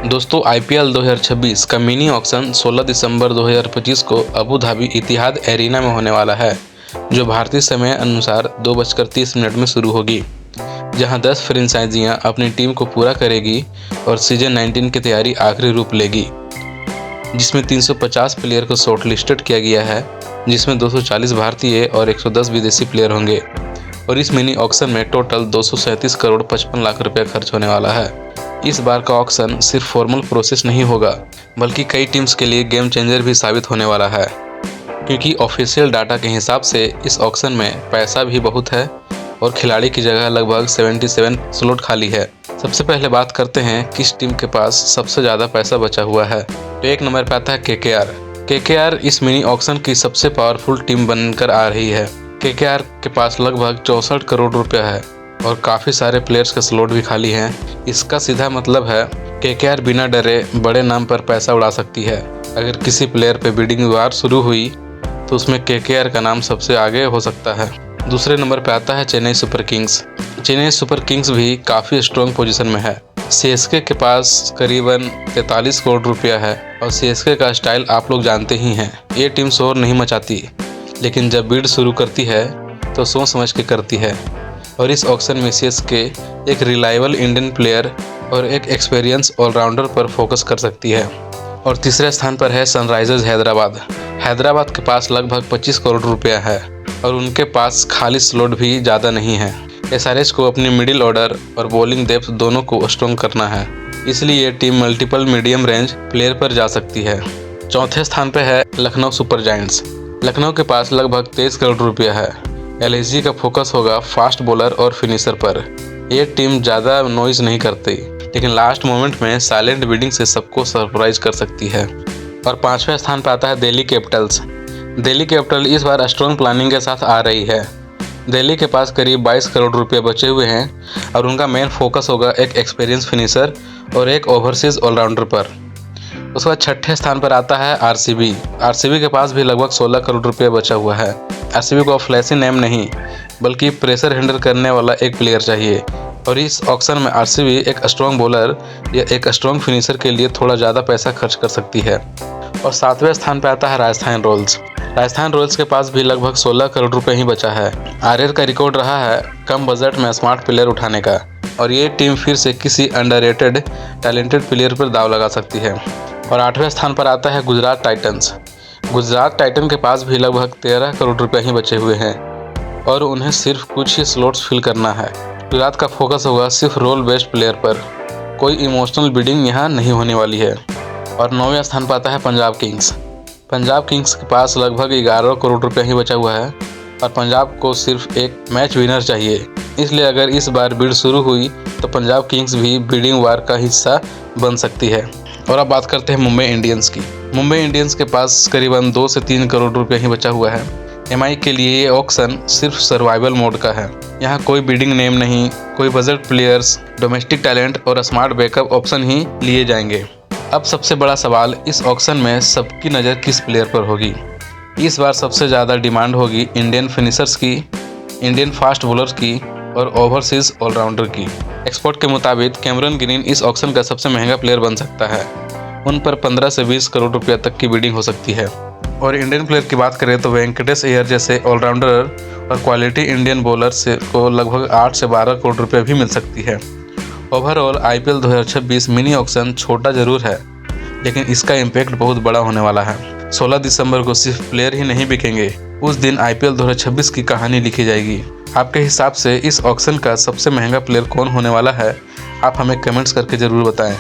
दोस्तों आईपीएल 2026 का mini auction 16 दिसंबर 2025 को अबू धाबी इतिहाद एरिना में होने वाला है, जो भारतीय समय अनुसार 2:30 में शुरू होगी, जहां 10 फ्रेंचाइजियां अपनी टीम को पूरा करेगी और सीजन 19 की तैयारी आखिरी रूप लेगी, जिसमें 350 प्लेयर को शॉर्टलिस्टेड किया गया है, जिसमें 240 भारतीय और 110 विदेशी प्लेयर होंगे। और इस मिनी ऑक्शन में टोटल 237 करोड़ 55 लाख रुपये खर्च होने वाला है। इस बार का ऑक्शन सिर्फ फॉर्मल प्रोसेस नहीं होगा, बल्कि कई टीम्स के लिए गेम चेंजर भी साबित होने वाला है, क्योंकि ऑफिशियल डाटा के हिसाब से इस ऑक्शन में पैसा भी बहुत है और खिलाड़ी की जगह लगभग 77 स्लॉट खाली है। सबसे पहले बात करते हैं किस टीम के पास सबसे ज़्यादा पैसा बचा हुआ है। तो एक नंबर पर आता है केकेआर इस मिनी ऑक्शन की सबसे पावरफुल टीम बनकर आ रही है। केकेआर के पास लगभग 64 करोड़ रुपया है और काफ़ी सारे प्लेयर्स के स्लॉट भी खाली हैं। इसका सीधा मतलब है केकेआर बिना डरे बड़े नाम पर पैसा उड़ा सकती है। अगर किसी प्लेयर पे बिडिंग वार शुरू हुई तो उसमें केकेआर का नाम सबसे आगे हो सकता है। दूसरे नंबर पे आता है Chennai super Kings. Chennai super Kings भी काफ़ी स्ट्रॉन्ग पोजीशन में है। सीएसके के पास करीबन 43 करोड़ रुपया है और सीएसके का स्टाइल आप लोग जानते ही हैं। ये टीम शोर नहीं मचाती, लेकिन जब बिड शुरू करती है तो सोच समझ के करती है। और इस ऑक्शन में सीएसके एक रिलायबल इंडियन प्लेयर और एक एक्सपीरियंस ऑलराउंडर पर फोकस कर सकती है। और तीसरे स्थान पर है सनराइजर्स हैदराबाद के पास लगभग 25 करोड़ रुपया है और उनके पास खाली स्लॉट भी ज़्यादा नहीं है। एसआरएच को अपनी मिडिल ऑर्डर और बॉलिंग डेप्थ दोनों को स्ट्रॉन्ग करना है, इसलिए ये team multiple medium range player पर जा सकती है। चौथे स्थान पर है लखनऊ सुपर जायंट्स। लखनऊ के पास लगभग 23 करोड़ रुपया है। एलएसजी का फोकस होगा फास्ट बॉलर और फिनिशर पर। ये टीम ज़्यादा नॉइज नहीं करती, लेकिन लास्ट मोमेंट में साइलेंट बिडिंग से सबको सरप्राइज कर सकती है। और पांचवें स्थान पर आता है दिल्ली कैपिटल इस बार स्ट्रॉन्ग प्लानिंग के साथ आ रही है। दिल्ली के पास करीब 22 करोड़ रुपये बचे हुए हैं और उनका मेन फोकस होगा एक एक्सपीरियंस फिनिशर और एक ओवरसीज ऑलराउंडर पर। उसके बाद छठे स्थान पर आता है आरसीबी के पास भी लगभग 16 करोड़ रुपये बचा हुआ है। आरसीबी को फ्लैशी नेम नहीं, बल्कि प्रेशर हैंडल करने वाला एक प्लेयर चाहिए, और इस ऑक्शन में आरसीबी एक स्ट्रॉन्ग बॉलर या एक स्ट्रॉन्ग फिनिशर के लिए थोड़ा ज़्यादा पैसा खर्च कर सकती है। और सातवें स्थान पर आता है राजस्थान रॉयल्स के पास भी लगभग 16 करोड़ रुपये ही बचा है। आरआर का रिकॉर्ड रहा है कम बजट में स्मार्ट प्लेयर उठाने का, और ये टीम फिर से किसी अंडररेटेड टैलेंटेड प्लेयर पर दाव लगा सकती है। और आठवें स्थान पर आता है गुजरात टाइटन के पास भी लगभग 13 करोड़ रुपये ही बचे हुए हैं और उन्हें सिर्फ कुछ ही स्लॉट्स फिल करना है। गुजरात का फोकस होगा सिर्फ रोल बेस्ड प्लेयर पर, कोई इमोशनल बिडिंग यहाँ नहीं होने वाली है। और 9वें स्थान पर आता है पंजाब किंग्स के पास लगभग 11 करोड़ रुपये ही बचा हुआ है और पंजाब को सिर्फ एक मैच विनर चाहिए। इसलिए अगर इस बार बिड शुरू हुई तो पंजाब किंग्स भी बिडिंग वार का हिस्सा बन सकती है। और अब बात करते हैं मुंबई इंडियंस के पास करीबन 2 से 3 करोड़ रुपये ही बचा हुआ है। एमआई के लिए ये ऑक्शन सिर्फ सर्वाइवल मोड का है। यहाँ कोई बिडिंग नेम नहीं, कोई बजट प्लेयर्स, डोमेस्टिक टैलेंट और स्मार्ट बैकअप ऑप्शन ही लिए जाएंगे। अब सबसे बड़ा सवाल, इस ऑक्शन में सबकी नज़र किस प्लेयर पर होगी। इस बार सबसे ज़्यादा डिमांड होगी इंडियन फिनिशर्स की, इंडियन फास्ट बॉलर्स की और ओवरसीज ऑलराउंडर की। एक्सपर्ट के मुताबिक कैमरन ग्रीन इस ऑक्शन का सबसे महंगा प्लेयर बन सकता है। उन पर 15 से 20 करोड़ रुपया तक की बिडिंग हो सकती है। और इंडियन प्लेयर की बात करें तो वेंकटेश अय्यर जैसे ऑलराउंडर और क्वालिटी इंडियन बॉलर से को लगभग 8 से 12 करोड़ रुपये भी मिल सकती है। ओवरऑल आईपीएल 2026 मिनी ऑक्शन छोटा जरूर है, लेकिन इसका इम्पैक्ट बहुत बड़ा होने वाला है। 16 दिसंबर को सिर्फ प्लेयर ही नहीं बिकेंगे, उस दिन आईपीएल 2026 की कहानी लिखी जाएगी। आपके हिसाब से इस ऑक्शन का सबसे महंगा प्लेयर कौन होने वाला है, आप हमें कमेंट्स करके ज़रूर बताएं।